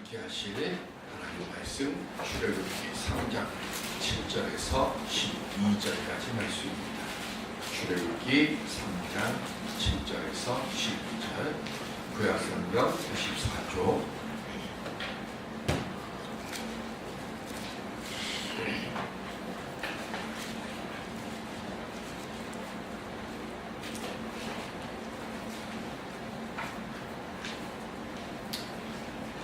함께 하실 하나님의 말씀 출애굽기 3장 7절에서 12절까지 말씀입니다. 출애굽기 3장 7절에서 12절 구약성경 94쪽.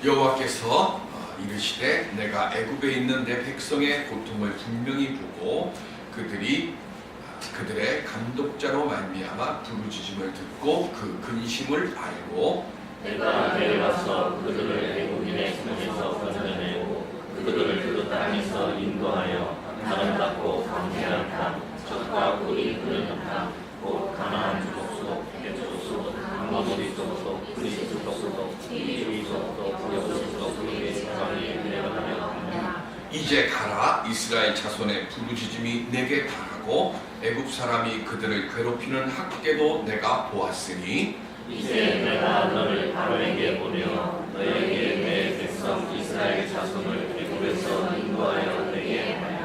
여호와께서 이르시되 내가 애굽에 있는 내 백성의 고통을 분명히 보고 그들의 감독자로 말미암아 부르짖음을 듣고 그 근심을 알고 내가 데려가서 그들을 애굽인의 손에서 건져내고 그들을 그 땅에서 인도하여 아름답고 광대한 땅, 젖과 꿀이 흐르는 땅, 곧 가나안 족속, 헷 족속, 아모리 족속, 그리스 족속, 히브리 족속, 부여 족속, 그의 지방에 내려가며 이제 가라. 이스라엘 자손의 부르짖음이 내게 달하고 애굽 사람이 그들을 괴롭히는 학대도 내가 보았으니 이제 내가 너를 바로에게 보내어 너에게 내 백성 이스라엘 자손을 애굽에서 인도하여 내게 하라.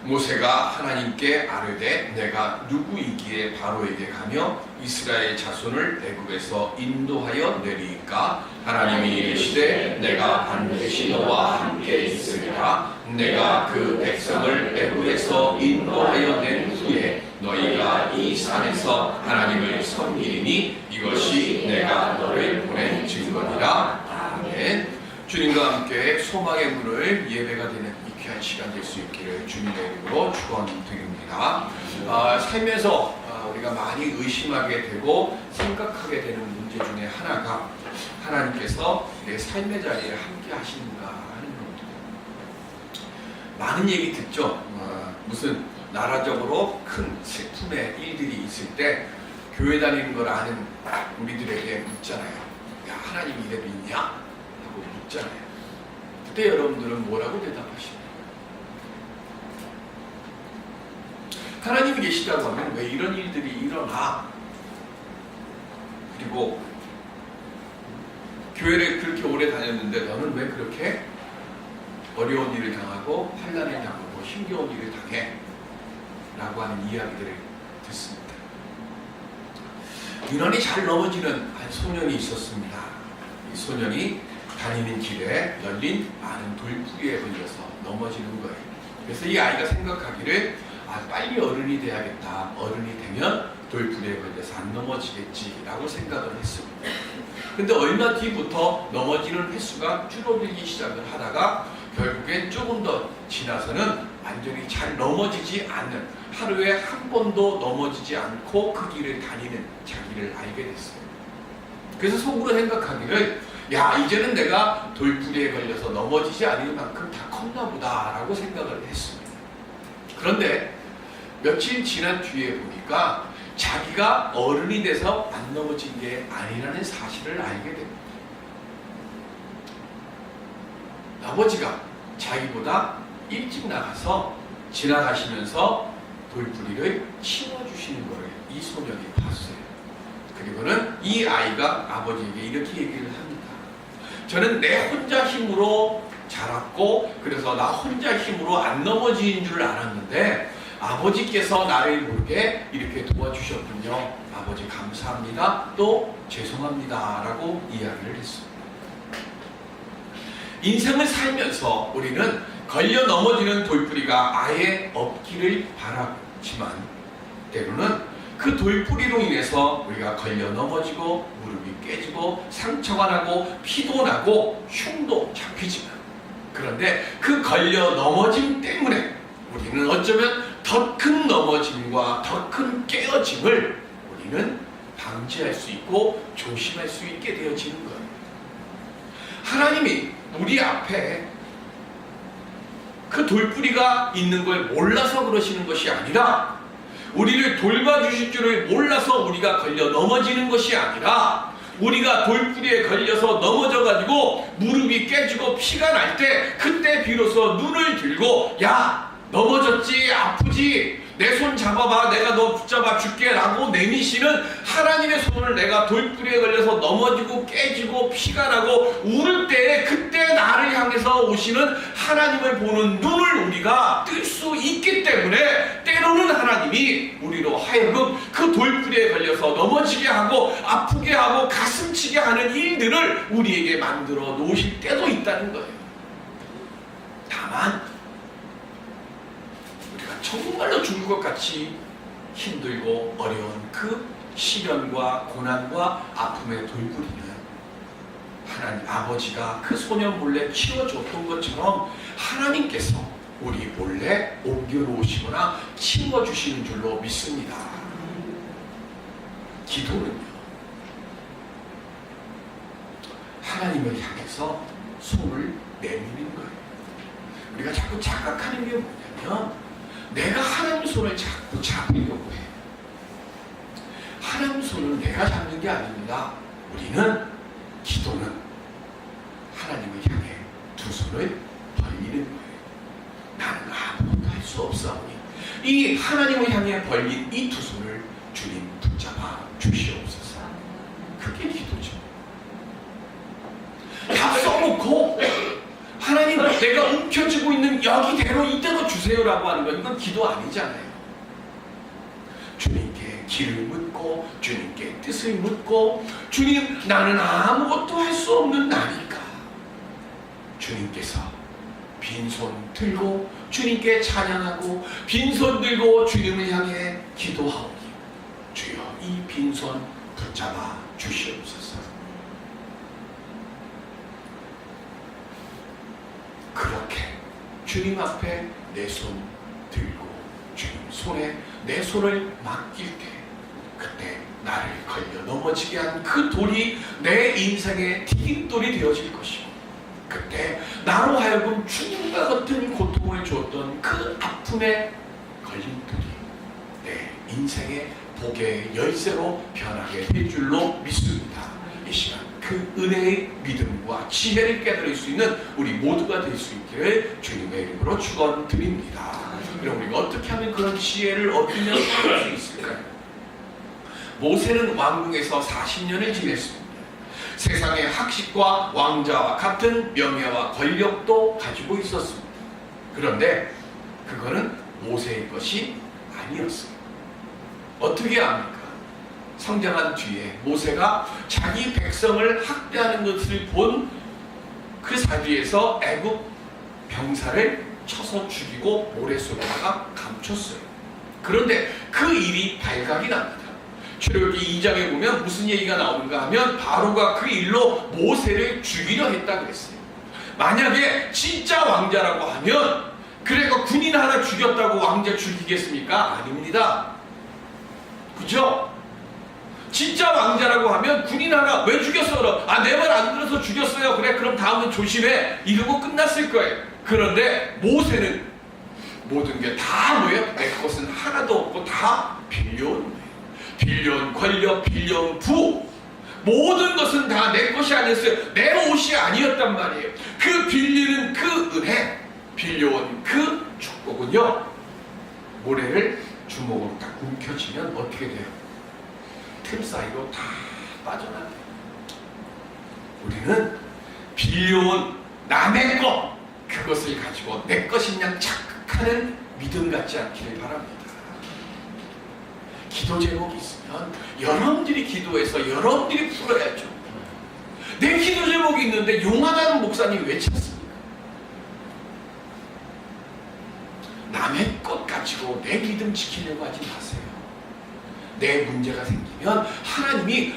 모세가 하나님께 아뢰되 내가 누구이기에 바로에게 가며 이스라엘 자손을 애굽에서 인도하여 내리까 하나님이 이르시되 내가 반드시 너와 함께 있으리라. 내가 그 백성을 애굽에서 인도하여 낸 후에 너희가 이 산에서 하나님을 섬기리니 이것이 내가 너를 보낸 증거니라. 아멘. 주님과 함께 소망의 문을 예배가 되는 이 귀한 시간 될 수 있기를 주님의 이름으로 축원드립니다. 삶에서 우리가 많이 의심하게 되고 생각하게 되는 문제 중에 하나가 하나님께서 내 삶의 자리에 함께 하시는가 하는 겁니다. 많은 얘기 듣죠. 무슨 나라적으로 큰 슬픔의 일들이 있을 때 교회 다니는 걸 아는 우리들에게 묻잖아요. 야, 하나님 이래도 있냐? 하고 묻잖아요. 그때 여러분들은 뭐라고 대답하십니까? 하나님이 계시다고 하면 왜 이런 일들이 일어나? 그리고 교회를 그렇게 오래 다녔는데 너는 왜 그렇게 어려운 일을 당하고 환난을 당하고 힘겨운 일을 당해? 라고 하는 이야기들을 듣습니다. 유난히 잘 넘어지는 한 소년이 있었습니다. 이 소년이 다니는 길에 열린 많은 돌부리에 걸려서 넘어지는 거예요. 그래서 이 아이가 생각하기를 빨리 어른이 돼야겠다. 어른이 되면 돌부리에 걸려서 안 넘어지겠지라고 생각을 했습니다. 근데 얼마 뒤부터 넘어지는 횟수가 줄어들기 시작을 하다가 결국엔 조금 더 지나서는 완전히 잘 넘어지지 않는, 하루에 한 번도 넘어지지 않고 그 길을 다니는 자기를 알게 됐어요. 그래서 속으로 생각하기를 야, 이제는 내가 돌부리에 걸려서 넘어지지 않을 만큼 다 컸나 보다 라고 생각을 했습니다. 그런데 며칠 지난 뒤에 보니까 자기가 어른이 돼서 안 넘어진 게 아니라는 사실을 알게 됩니다. 아버지가 자기보다 일찍 나가서 지나가시면서 돌부리를 치워주시는 것을 이 소년이 봤어요. 그리고는 이 아이가 아버지에게 이렇게 얘기를 합니다. 저는 내 혼자 힘으로 자랐고 그래서 나 혼자 힘으로 안 넘어지는 줄 알았는데 아버지께서 나를 모르게 이렇게 도와주셨군요. 아버지 감사합니다. 또 죄송합니다. 라고 이야기를 했습니다. 인생을 살면서 우리는 걸려 넘어지는 돌부리가 아예 없기를 바라지만 때로는 그 돌부리로 인해서 우리가 걸려 넘어지고 무릎이 깨지고 상처가 나고 피도 나고 흉도 잡히지만 그런데 그 걸려 넘어짐 때문에 우리는 어쩌면 더 큰 넘어짐과 더 큰 깨어짐을 우리는 방지할 수 있고 조심할 수 있게 되어지는 거예요. 하나님이 우리 앞에 그 돌부리가 있는 걸 몰라서 그러시는 것이 아니라 우리를 돌봐주실 줄을 몰라서 우리가 걸려 넘어지는 것이 아니라 우리가 돌부리에 걸려서 넘어져가지고 무릎이 깨지고 피가 날 때 그때 비로소 눈을 들고 야, 넘어졌지? 아프지? 내 손 잡아봐, 내가 너 붙잡아 줄게 라고 내미시는 하나님의 손을 내가 돌뿌리에 걸려서 넘어지고 깨지고 피가 나고 울을 때에 그때 나를 향해서 오시는 하나님을 보는 눈을 우리가 뜰 수 있기 때문에 때로는 하나님이 우리로 하여금 그 돌뿌리에 걸려서 넘어지게 하고 아프게 하고 가슴치게 하는 일들을 우리에게 만들어 놓으실 때도 있다는 거예요. 다만 우리가 정말로 죽을 것 같이 힘들고 어려운 그 시련과 고난과 아픔의 돌부리는 하나님 아버지가 그 소년 몰래 치워줬던 것처럼 하나님께서 우리 몰래 옮겨놓으시거나 치워주시는 줄로 믿습니다. 기도는요, 하나님을 향해서 손을 내미는 거예요. 우리가 자꾸 착각하는 게 뭐냐면 내가 하나님 손을 자꾸 잡으려고 해요. 하나님 손을 내가 잡는 게 아닙니다. 우리는 기도는 하나님을 향해 두 손을 벌리는 거예요. 나는 아무것도 할 수 없사오니 이 하나님을 향해 벌린 이 두 손을 주님 붙잡아 주시옵소서. 그게 기도죠. 다 써놓고 하나님 내가 움켜쥐고 있는 여기대로 이대로 주세요라고 하는 건 이건 기도 아니잖아요. 주님께 길을 묻고 주님께 뜻을 묻고 주님 나는 아무것도 할 수 없는 나니까 주님께서 빈손 들고 주님께 찬양하고 빈손 들고 주님을 향해 기도하오니 주여 이 빈손 붙잡아 주시옵소서. 그렇게 주님 앞에 내 손 들고 주님 손에 내 손을 맡길 때 그때 나를 걸려 넘어지게 한 그 돌이 내 인생의 튀김돌이 되어질 것이고 그때 나로 하여금 죽음과 같은 고통을 주었던 그 아픔의 걸림돌이 내 인생의 복의 열쇠로 변하게 될 줄로 믿습니다. 이 시간 그 은혜의 믿음과 지혜를 깨달을 수 있는 우리 모두가 될 수 있기를 주님의 이름으로 축원드립니다. 그럼 우리가 어떻게 하면 그런 지혜를 얻으며 살 수 있을까요? 모세는 왕궁에서 40년을 지냈습니다. 세상의 학식과 왕자와 같은 명예와 권력도 가지고 있었습니다. 그런데 그거는 모세의 것이 아니었어요. 어떻게 합니까? 성장한 뒤에 모세가 자기 백성을 학대하는 것을 본 그 자리에서 애굽 병사를 쳐서 죽이고 모래 속에다가 감췄어요. 그런데 그 일이 발각이 납니다. 출애굽기 2장에 보면 무슨 얘기가 나오는가 하면 바로가 그 일로 모세를 죽이려 했다 그랬어요. 만약에 진짜 왕자라고 하면 그래가 군인 하나 죽였다고 왕자 죽이겠습니까? 아닙니다. 그죠? 진짜 왕자라고 하면 군인 하나 왜 죽였어? 그럼 내 말 안 들어서 죽였어요. 그래 그럼 다음은 조심해 이러고 끝났을 거예요. 그런데 모세는 모든 게 다 뭐예요? 내 것은 하나도 없고 다 빌려온 거예요. 빌려온 권력, 빌려온 부, 모든 것은 다 내 것이 아니었어요. 내 옷이 아니었단 말이에요. 그 빌리는 그 은혜, 빌려온 그 축복은요, 모래를 주먹으로 딱 움켜쥐면 어떻게 돼요? 틈 사이로 다 빠져나가요. 우리는 빌려온 남의 것, 그것을 가지고 내 것인 양 착각하는 믿음 같지 않기를 바랍니다. 기도 제목이 있으면 여러분들이 기도해서 여러분들이 풀어야죠. 내 기도 제목이 있는데 용하다는 목사님 왜 찾습니까? 남의 것 가지고 내 믿음 지키려고 하지 마세요. 내 문제가 생기면 하나님이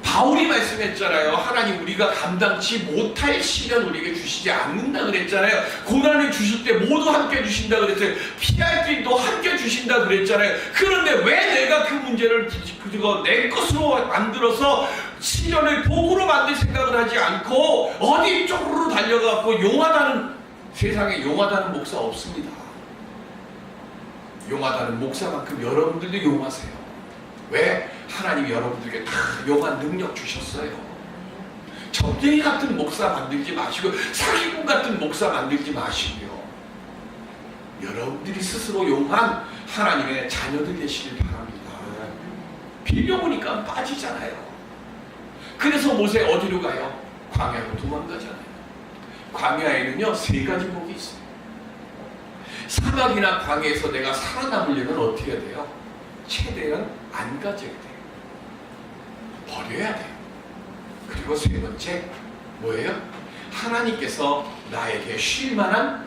바울이 말씀했잖아요. 하나님 우리가 감당치 못할 시련 우리에게 주시지 않는다 그랬잖아요. 고난을 주실 때 모두 함께 주신다 그랬어요. 피할 길도 함께 주신다 그랬잖아요. 그런데 왜 내가 그 문제를 그거 내 것으로 만들어서 시련을 복으로 만들 생각을 하지 않고 어디 쪽으로 달려가고 용하다는, 세상에 용하다는 목사 없습니다. 용하다는 목사만큼 여러분들도 용하세요. 왜? 하나님이 여러분들에게 다 용한 능력 주셨어요. 적쟁이 같은 목사 만들지 마시고 사기꾼 같은 목사 만들지 마시고요. 여러분들이 스스로 용한 하나님의 자녀들 되시길 바랍니다. 빌려보니까 빠지잖아요. 그래서 모세 어디로 가요? 광야로 도망가잖아요. 광야에는요 3가지 복이 있어요. 사막이나 광야에서 내가 살아남으려면 어떻게 해야 돼요? 최대한 안 가져야 돼요. 버려야 돼요. 그리고 3번째 뭐예요? 하나님께서 나에게 쉴만한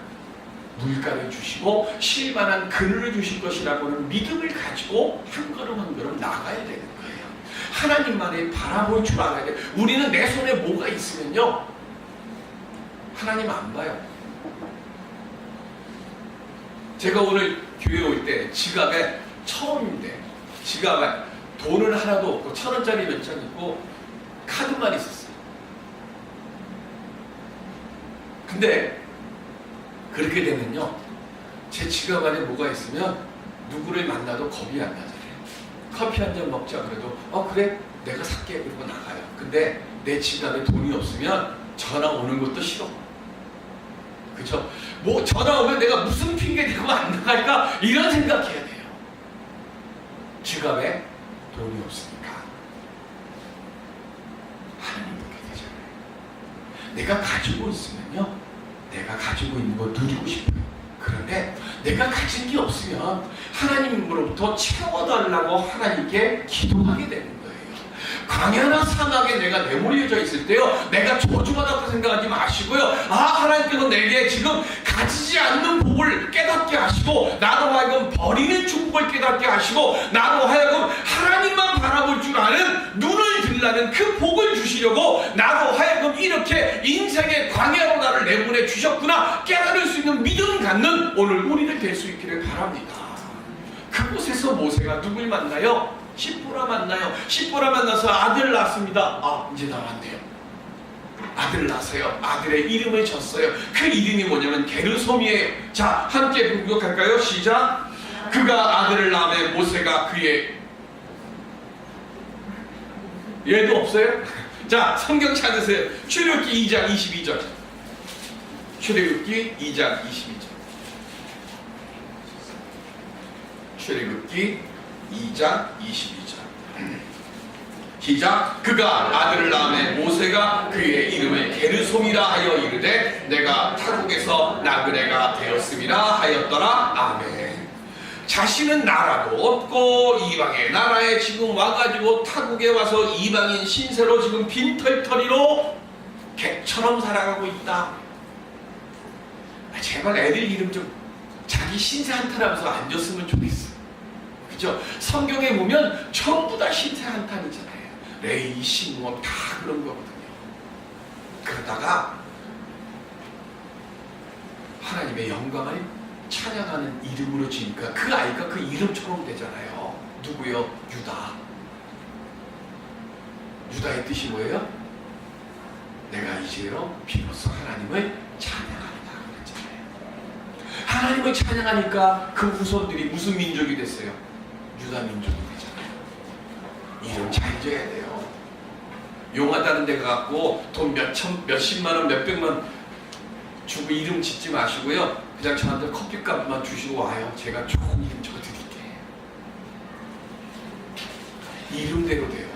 물가를 주시고 쉴만한 그늘을 주실 것이라고는 믿음을 가지고 한 걸음 한 걸음 나가야 되는 거예요. 하나님만을 바라볼 줄 알아야 돼요. 우리는 내 손에 뭐가 있으면요 하나님 안 봐요. 제가 오늘 교회 올 때 지갑에 처음인데 지갑에 돈은 하나도 없고 1,000원짜리 몇 장 있고 카드만 있었어요. 근데 그렇게 되면요 제 지갑 안에 뭐가 있으면 누구를 만나도 겁이 안 나잖아요. 커피 한 잔 먹자 그래도 그래 내가 살게 그러고 나가요. 근데 내 지갑에 돈이 없으면 전화 오는 것도 싫어. 그죠? 뭐 전화 오면 내가 무슨 핑계 대고 안 나갈까 이런 생각해야 돼요. 지갑에 돈이 없으니까 하나님 보게 되잖아요. 내가 가지고 있으면요 내가 가지고 있는 거 누리고 싶어요. 그런데 내가 가진 게 없으면 하나님으로부터 채워달라고 하나님께 기도하게 되는 거예요. 광야나 사막에 내가 내몰려져 있을 때요 내가 저주받았다 생각하지 마시고요 하나님께서 내게 지금 가지지 않는 복을 깨닫게 하시고 나로 하여금 버리는 축복을 깨닫게 하시고 나로 하여금 하나님만 바라볼 줄 아는 눈을 들라는 그 복을 주시려고 나로 하여금 이렇게 인생의 광야로 나를 내보내 주셨구나 깨달을 수 있는 믿음 갖는 오늘 우리들 될 수 있기를 바랍니다. 그곳에서 모세가 누굴 만나요? 시보라 만나요. 시보라 만나서 아들 낳았습니다. 이제 나왔네요. 아들 낳았어요. 아들의 이름을 졌어요. 그 이름이 뭐냐면 게르솜이에요. 자, 함께 공격할까요? 시작. 그가 아들을 낳음에 모세가 그의 얘도 없어요? 자, 성경 찾으세요. 출애굽기 2장 22절. 출애굽기 2장 22절. 출애굽기 2장 22절. 시작. 그가 아들을 낳음에 모세가 그의 이름을 게르솜이라 하여 이르되 내가 타국에서 나그네가 되었음이라 하였더라. 아멘. 자신은 나라도 없고 이방의 나라에 지금 와가지고 타국에 와서 이방인 신세로 지금 빈털터리로 개처럼 살아가고 있다. 제발 애들 이름 좀 자기 신세 한탄하면서 안 줬으면 좋겠어. 그죠? 성경에 보면 전부 다 신세 한탄이잖아요. 레이, 시므온 다 그런 거거든요. 그러다가 하나님의 영광을 찬양하는 이름으로 지니까 그 아이가 그 이름처럼 되잖아요. 누구요? 유다. 유다의 뜻이 뭐예요? 내가 이제요 비로소 하나님을 찬양하리라 그랬잖아요. 하나님을 찬양하니까 그 후손들이 무슨 민족이 됐어요? 유다 민족이 되잖아요. 이름 잘 지어야 돼요. 용하다는 데 가갖고 돈 몇십만 원, 몇백만 주고 이름 짓지 마시고요. 그냥 저한테 커피값만 주시고 와요. 제가 좋은 이름 적어드릴게요. 이름대로 돼요.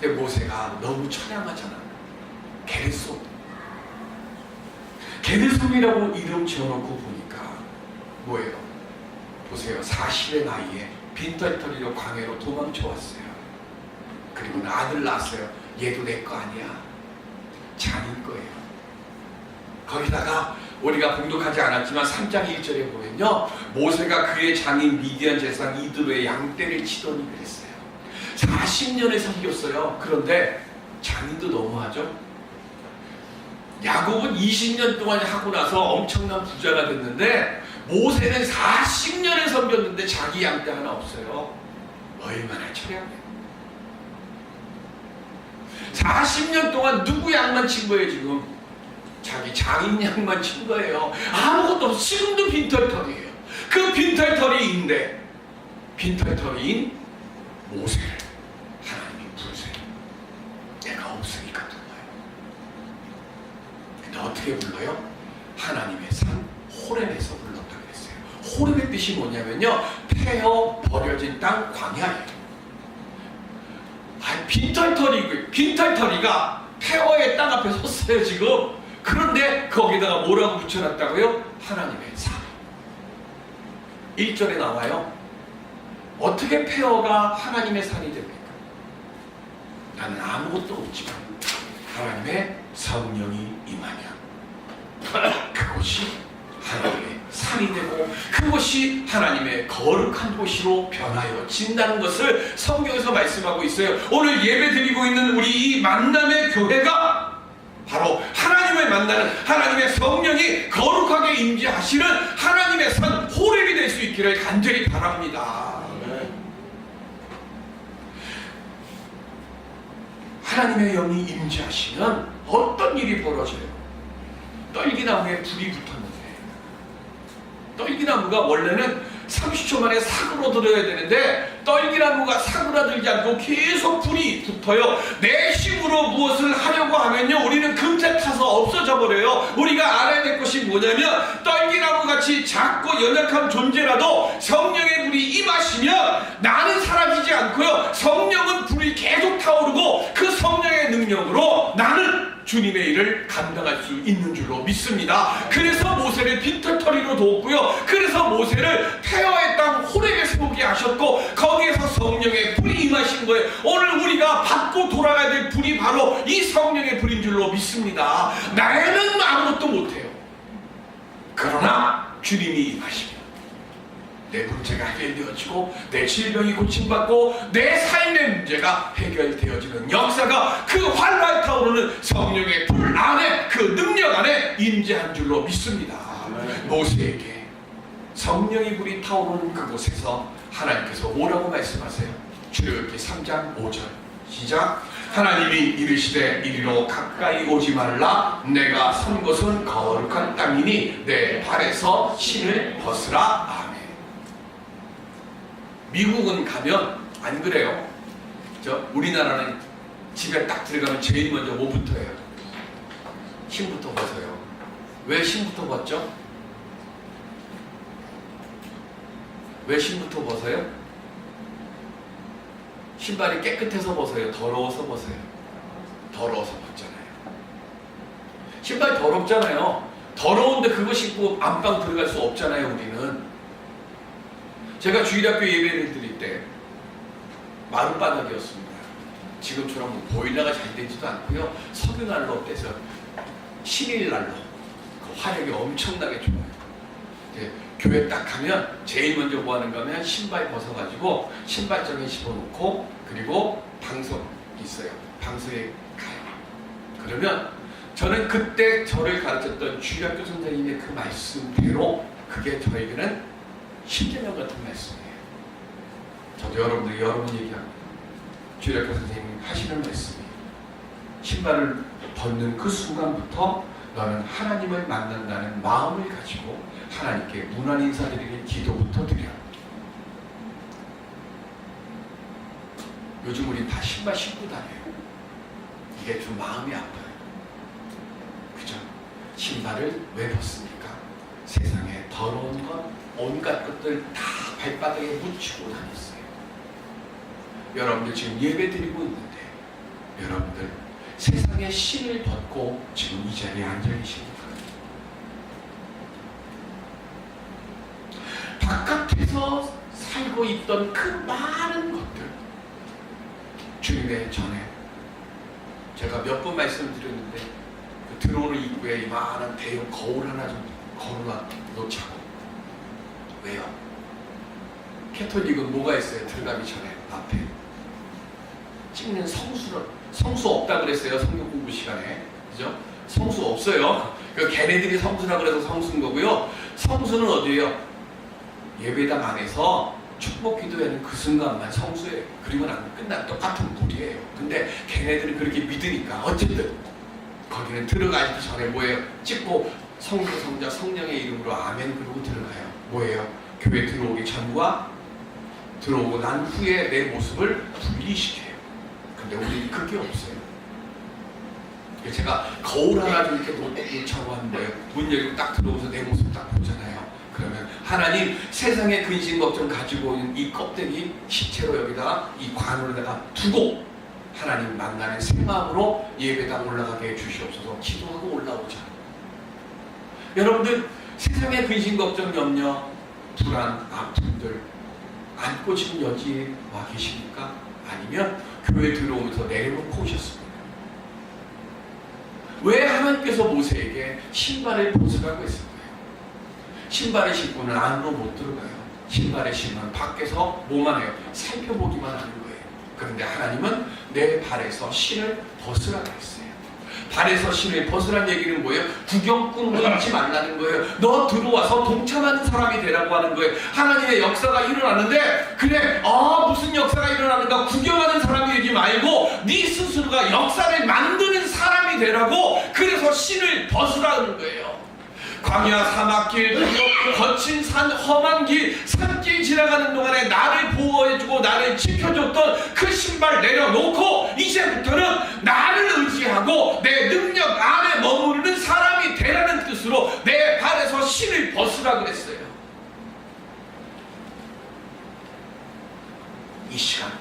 근데 모세가 너무 처량하잖아. 게르솜이라고 이름 지어놓고 보니까 뭐예요? 보세요. 40의 나이에 빈털터리로 광야로 도망쳐왔어요. 그리고 아들 낳았어요. 얘도 내 거 아니야. 자기 거예요. 거기다가 우리가 봉독하지 않았지만 3장 1절에 보면요 모세가 그의 장인 미디안 제사장 이드로의 양떼를 치더니 그랬어요. 40년을 섬겼어요. 그런데 장인도 너무하죠. 야곱은 20년 동안 하고 나서 엄청난 부자가 됐는데 모세는 40년을 섬겼는데 자기 양떼 하나 없어요. 얼마나 처량해요. 40년 동안 누구 양만 친 거예요 지금? 자기 장인 양만 친 거예요. 아무것도 없어. 지금도 빈털터리예요. 그 빈털터리인데 빈털터리인 모세를 하나님이 부르세요. 내가 없으니까 불러요. 근데 어떻게 불러요? 하나님의 산 호렙에서 불렀다 그랬어요. 뜻이 뭐냐면요, 패어 버려진 땅 광야예요. 빈털터리가 패어의 땅 앞에 섰어요 지금. 그런데 거기다가 뭐라고 붙여놨다고요? 하나님의 산. 1절에 나와요. 어떻게 패어가 하나님의 산이 됩니까? 나는 아무것도 없지만 하나님의 성령이 임하면 그곳이 하나님의 산이 되고 그곳이 하나님의 거룩한 곳으로 변하여진다는 것을 성경에서 말씀하고 있어요. 오늘 예배드리고 있는 우리 이 만남의 교회가 바로 하나님을 만나는, 하나님의 성령이 거룩하게 임재하시는 하나님의 산 호렙이 될 수 있기를 간절히 바랍니다. 하나님의 영이 임재하시면 어떤 일이 벌어져요? 떨기나무에 불이 붙었는데, 떨기나무가 원래는 30초 만에 사그러들어야 되는데 떨기나무가 사그라들지 않고 계속 불이 붙어요. 내 힘으로 무엇을 하려고 하면요, 우리는 금세 타서 없어져 버려요. 우리가 알아야 될 것이 뭐냐면, 떨기나무같이 작고 연약한 존재라도 성령의 불이 임하시면 나는 사라지지 않고요, 성령은 불이 계속 타오르고 그 성령의 능력으로 나는 주님의 일을 감당할 수 있는 줄로 믿습니다. 그래서 모세를 빈털터리로 두었고요, 그래서 모세를 패어의 땅 호렙에 세우게 하셨고 거기에서 성령의 불이 임하신 거예요. 오늘 우리가 받고 돌아가야 될 불이 바로 이 성령의 불인 줄로 믿습니다. 나는 아무것도 못해요. 그러나 주님이 임하시면 내 문제가 해결되어지고 내 질병이 고침받고 내 삶의 문제가 해결되어지는 역사가 그 활발 타오르는 성령의 불 안에, 그 능력 안에 임재한 줄로 믿습니다. 모세에게 성령의 불이 타오르는 그곳에서 하나님께서 뭐라고 말씀하세요? 출애굽기 3장 5절 시작. 하나님이 이르시되 이리로 가까이 오지 말라. 내가 선 곳은 거룩한 땅이니 내 발에서 신을 벗으라. 아멘. 미국은 가면 안 그래요. 우리나라는 집에 딱 들어가면 제일 먼저 뭐부터 해요? 신부터 벗어요. 왜 신부터 벗죠? 왜 신부터 벗어요? 신발이 깨끗해서 벗어요? 더러워서 벗어요? 더러워서 벗잖아요. 신발이 더럽잖아요. 더러운데 그거 신고 안방 들어갈 수 없잖아요. 우리는. 제가 주일학교 예배를 드릴 때 마룻바닥이었습니다. 지금처럼 보일러가 잘 되지도 않고요, 석유난로 떼서 신일난로, 그 화력이 엄청나게 좋아요. 교회 딱 가면 제일 먼저 뭐 하는가 하면 신발 벗어가지고 신발장에 집어넣고, 그리고 방석 있어요. 방석에 가요. 그러면 저는 그때 저를 가르쳤던 주일학교 선생님의 그 말씀대로 그게 저에게는 십계명 같은 말씀이에요. 저도 여러분 얘기합니다. 주일학교 선생님이 하시는 말씀이에요. 신발을 벗는 그 순간부터 너는 하나님을 만난다는 마음을 가지고 하나님께 문안 인사드리는 기도부터 드려. 요즘 우리 다 신발 신고 다녀요. 이게 좀 마음이 아파요. 그죠? 신발을 왜 벗습니까? 세상에 더러운 것, 온갖 것들 다 발바닥에 묻히고 다녔어요. 여러분들 지금 예배 드리고 있는데 여러분들 세상의 신을 벗고 지금 이 자리에 앉아 계십니까? 바깥에서 살고 있던 그 많은 것들, 주님의 전에 제가 몇 번 말씀드렸는데 그 들어오는 입구에 이만한 대형 거울 하나 좀 걸어놔 놓자고. 왜요? 캐톨릭은 뭐가 있어요? 들어가기 전에 앞에 찍는 성수 없다 그랬어요. 성경 공부 시간에. 그죠? 성수 없어요. 그 걔네들이 성수라 그래서 성수인 거고요. 성수는 어디예요? 예배당 안에서 축복 기도하는 그 순간만 성수예요. 그리고 난 끝난 똑같은 물이에요. 근데 걔네들은 그렇게 믿으니까 어쨌든 거기는 들어가기 전에 뭐예요? 찍고 성부, 성자, 성령의 이름으로 아멘 그러고 들어가요. 뭐예요? 교회 들어오기 전과 들어오고 난 후에 내 모습을 분리시켜요. 근데 우리는 그게 없어요. 제가 거울 하나 좀 이렇게 놓자고 하는 거예요. 문 열고 딱 들어오면서 내 모습 딱 보잖아요. 그러면 하나님 세상의 근심 걱정 가지고 있는 이 껍데기 시체로 여기다가 이 관으로다가 두고 하나님 만나는 생각으로 예배당 올라가게 해주시옵소서. 기도하고 올라오자. 여러분들 세상의 근심 걱정 염려 불안 아픔들 안고 지금 여기에 와 계십니까? 아니면 교회 들어오면서 내려놓고 오셨습니까? 왜 하나님께서 모세에게 신발을 벗으라고 했을까요? 신발을 신고는 안으로 못 들어가요. 신발을 신으면 밖에서 뭐만 해요? 살펴보기만 하는 거예요. 그런데 하나님은 내 발에서 신을 벗으라고 했어요. 발에서 신을 벗으라는 얘기는 뭐예요? 구경꾼으로 있지 말라는 거예요. 너 들어와서 동참하는 사람이 되라고 하는 거예요. 하나님의 역사가 일어나는데 그래 무슨 역사가 일어나는가 구경하는 사람이 되지 말고 네 스스로가 역사를 만드는 사람이 되라고 그래서 신을 벗으라는 거예요. 광야 사막길 거친 산 험한 길 산길 지나가는 동안에 나를 보호해주고 나를 지켜줬던 그 신발 내려놓고 이제부터는 나를 의지하고 내 능력 안에 머무르는 사람이 되라는 뜻으로 내 발에서 신을 벗으라 그랬어요. 이 시간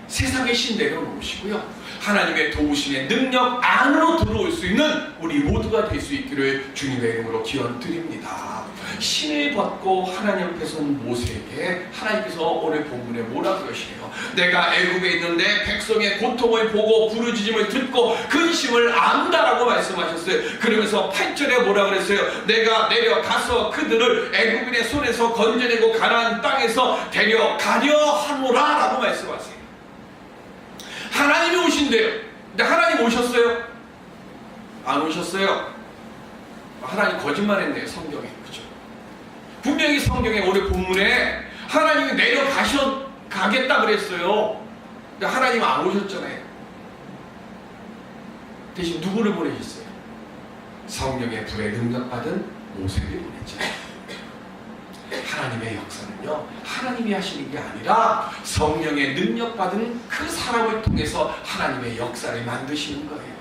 세상의 신 내려놓으시고요. 하나님의 도우심의 능력 안으로 들어올 수 있는 우리 모두가 될 수 있기를 주님의 이름으로 기원드립니다. 신을 벗고 하나님 앞에 선 모세에게 하나님께서 오늘 본문에 뭐라 그러시래요? 내가 애굽에 있는데 백성의 고통을 보고 부르짖음을 듣고 근심을 안다라고 말씀하셨어요. 그러면서 8절에 뭐라 그랬어요? 내가 내려가서 그들을 애굽인의 손에서 건져내고 가나안 땅에서 데려가려 하노라 라고 말씀하세요. 하나님이 오신대요. 근데 하나님 오셨어요? 안 오셨어요? 하나님 거짓말했네요. 성경에. 그죠? 분명히 성경에 오늘 본문에 하나님이 가겠다 그랬어요. 근데 하나님 안 오셨잖아요. 대신 누구를 보내셨어요? 성령의 불에 능력받은 모세를 보냈잖아요. 하나님의 역사는요 하나님이 하시는 게 아니라 성령의 능력받은 그 사람을 통해서 하나님의 역사를 만드시는 거예요.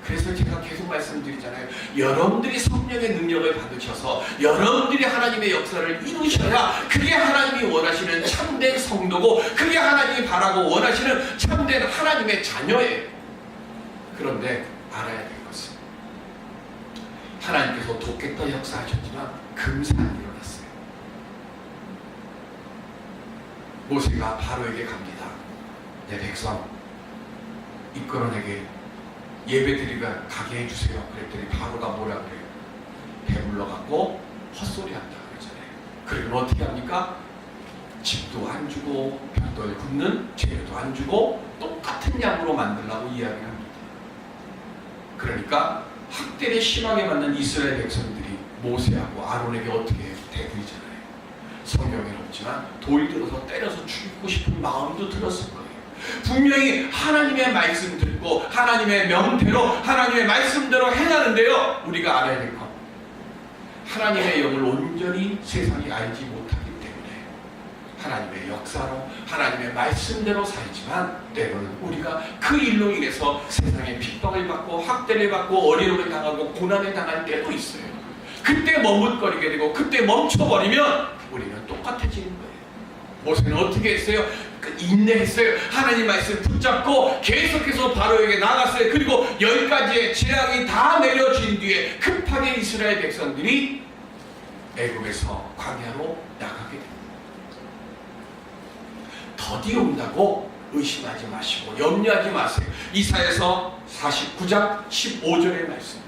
그래서 제가 계속 말씀드리잖아요. 여러분들이 성령의 능력을 받으셔서 여러분들이 하나님의 역사를 이루셔야 그게 하나님이 원하시는 참된 성도고 그게 하나님이 바라고 원하시는 참된 하나님의 자녀예요. 그런데 알아야 될 것은 하나님께서 돕겠다 역사하셨지만 금세 안 일어났어요. 모세가 바로에게 갑니다. 내 백성 이끌어내게 예배드리가 가게 해주세요. 그랬더니 바로가 뭐라 그래요? 배불러갖고 헛소리한다 그러잖아요. 그러면 어떻게 합니까? 집도 안 주고 벽돌 굽는 재료도 안 주고 똑같은 양으로 만들라고 이야기를 합니다. 그러니까 학대를 심하게 받는 이스라엘 백성들이 모세하고 아론에게 어떻게 대들이잖아요. 성경에는 없지만 돌 들어서 때려서 죽이고 싶은 마음도 들었을 거예요. 분명히 하나님의 말씀 듣고 하나님의 명대로 하나님의 말씀대로 행하는데요. 우리가 알아야 될 것, 하나님의 영을 온전히 세상이 알지 못하기 때문에 하나님의 역사로 하나님의 말씀대로 살지만 때로는 우리가 그 일로 인해서 세상에 핍박을 받고 학대를 받고 어려움을 당하고 고난을 당할 때도 있어요. 그때 머뭇거리게 되고 그때 멈춰버리면 우리는 똑같아지는 거예요. 모세는 어떻게 했어요? 인내했어요. 하나님 말씀 붙잡고 계속해서 바로에게 나갔어요. 그리고 10가지의 재앙이 다 내려진 뒤에 급하게 이스라엘 백성들이 애굽에서 광야로 나가게 됩니다. 더디 온다고 의심하지 마시고 염려하지 마세요. 이사야서 49장 15절의 말씀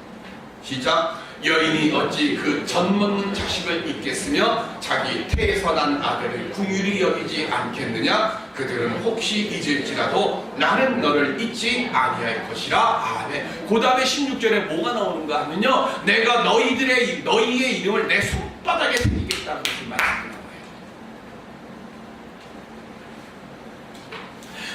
시작. 여인이 어찌 그 젖먹는 자식을 잊겠으며 자기 태에서 난 아들을 긍휼히 여기지 않겠느냐. 그들은 혹시 잊을지라도 나는 너를 잊지 아니할 것이라. 아멘. 그 다음에 16절에 뭐가 나오는가 하면요, 내가 너희의 이름을 내 손바닥에 새기겠다는 것을 말씀합니다.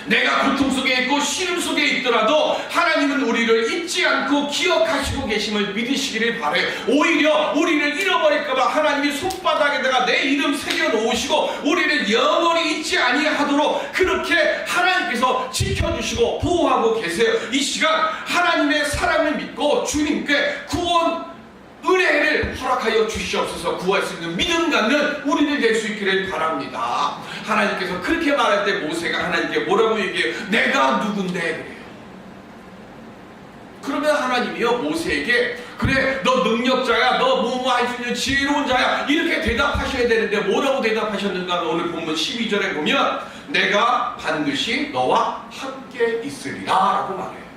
내가 고통 속에 있고 시름 속에 있더라도 하나님은 우리를 잊지 않고 기억하시고 계심을 믿으시기를 바라요. 오히려 우리를 잃어버릴까봐 하나님이 손바닥에다가 내 이름 새겨놓으시고 우리를 영원히 잊지 아니하도록 그렇게 하나님께서 지켜주시고 보호하고 계세요. 이 시간 하나님의 사랑을 믿고 주님께 구원 은혜를 허락하여 주시옵소서. 구할 수 있는 믿음 갖는 우리들 될 수 있기를 바랍니다. 하나님께서 그렇게 말할 때 모세가 하나님께 뭐라고 얘기해요? 내가 누군데? 그래요. 그러면 하나님이요 모세에게 그래 너 능력자야, 너 뭐뭐 할 수 있는 지혜로운 자야, 이렇게 대답하셔야 되는데 뭐라고 대답하셨는가? 오늘 본문 12절에 보면 내가 반드시 너와 함께 있으리라 라고 말해요.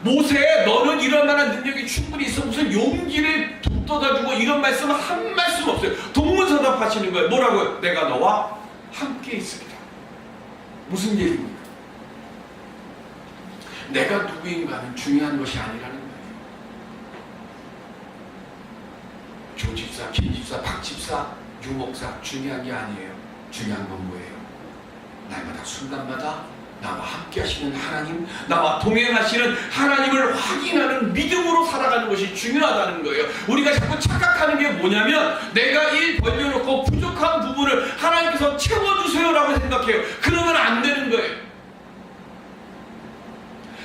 모세, 너는 이런 만한 능력이 충분히 있어. 무슨 용기를 북돋아주고 이런 말씀 한 말씀 없어요. 동문서답하시는 거예요. 뭐라고요? 내가 너와 함께 있으리라. 무슨 얘기입니까? 내가 누구인가는 중요한 것이 아니라는 거예요. 조 집사, 김 집사, 박 집사, 유 목사 중요한 게 아니에요. 중요한 건 뭐예요? 날마다 순간마다 나와 함께 하시는 하나님, 나와 동행하시는 하나님을 확인하는 믿음으로 살아가는 것이 중요하다는 거예요. 우리가 자꾸 착각하는 게 뭐냐면 내가 일 벌려놓고 부족한 부분을 하나님께서 채워주세요라고 생각해요. 그러면 안 되는 거예요.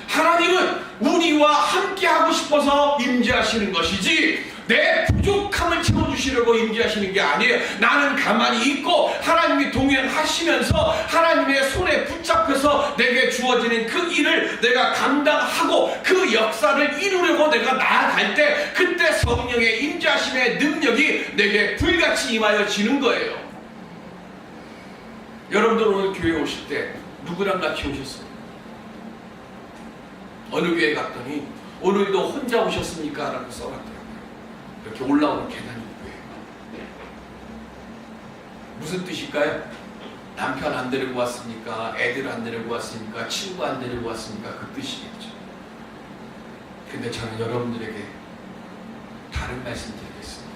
하나님은 우리와 함께 하고 싶어서 임재하시는 것이지 내 부족함을 채워주시려고 임재하시는 게 아니에요. 나는 가만히 있고 하나님이 동행하시면서 하나님의 손에 붙잡혀서 내게 주어지는 그 일을 내가 감당하고 그 역사를 이루려고 내가 나아갈 때 그때 성령의 임재하심의 능력이 내게 불같이 임하여지는 거예요. 여러분들 오늘 교회 오실 때 누구랑 같이 오셨어요? 어느 교회 갔더니 오늘도 혼자 오셨습니까? 라고 써놨더라고요. 이렇게 올라오는 계단이 있고요. 무슨 뜻일까요? 남편 안 데리고 왔습니까? 애들 안 데리고 왔습니까? 친구 안 데리고 왔습니까? 그 뜻이겠죠. 근데 저는 여러분들에게 다른 말씀 드리겠습니다.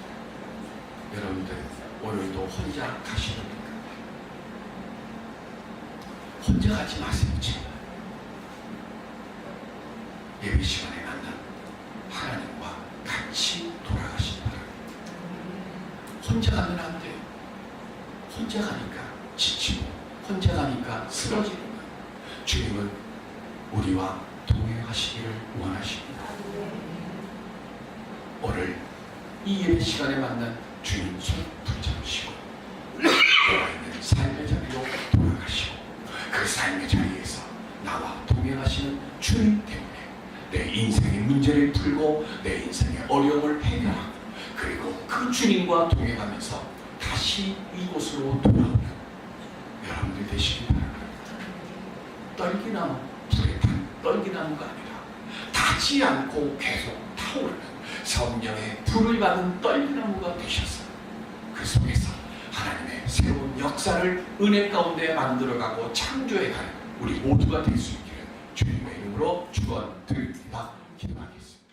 여러분들 오늘도 혼자 가시렵니까? 혼자 가지 마세요. 제발. 예배 시간에 만난 하나님과 같이 돌아가시기 바랍니다. 혼자 가면 안 돼요. 혼자 가니까 지치고 혼자 가니까 쓰러지는 거예요. 주님은 우리와 동행하시기를 원하십니다. 오늘 이 예배 시간에 만난 주님 손 붙잡으시고 돌아있는 삶의 자리로 돌아가시고 그 삶의 자리에서 나와 동행하시는 주님 때문에 내 인생의 문제를 풀고 내 인생의 어려움을 해결하고 그리고 그 주님과 동행하면서 다시 이곳으로 돌아오는 여러분들 되시기 바랍니다. 떨기나무, 불에 탄 떨기나무가 아니라 타지 않고 계속 타오르는 성령의 불을 받은 떨기나무가 되셔서 그 속에서 하나님의 새로운 역사를 은혜 가운데 만들어가고 창조해가는 우리 모두가 될 수 있기를 주님의 이름으로 축원드립니다. 기도하겠습니다.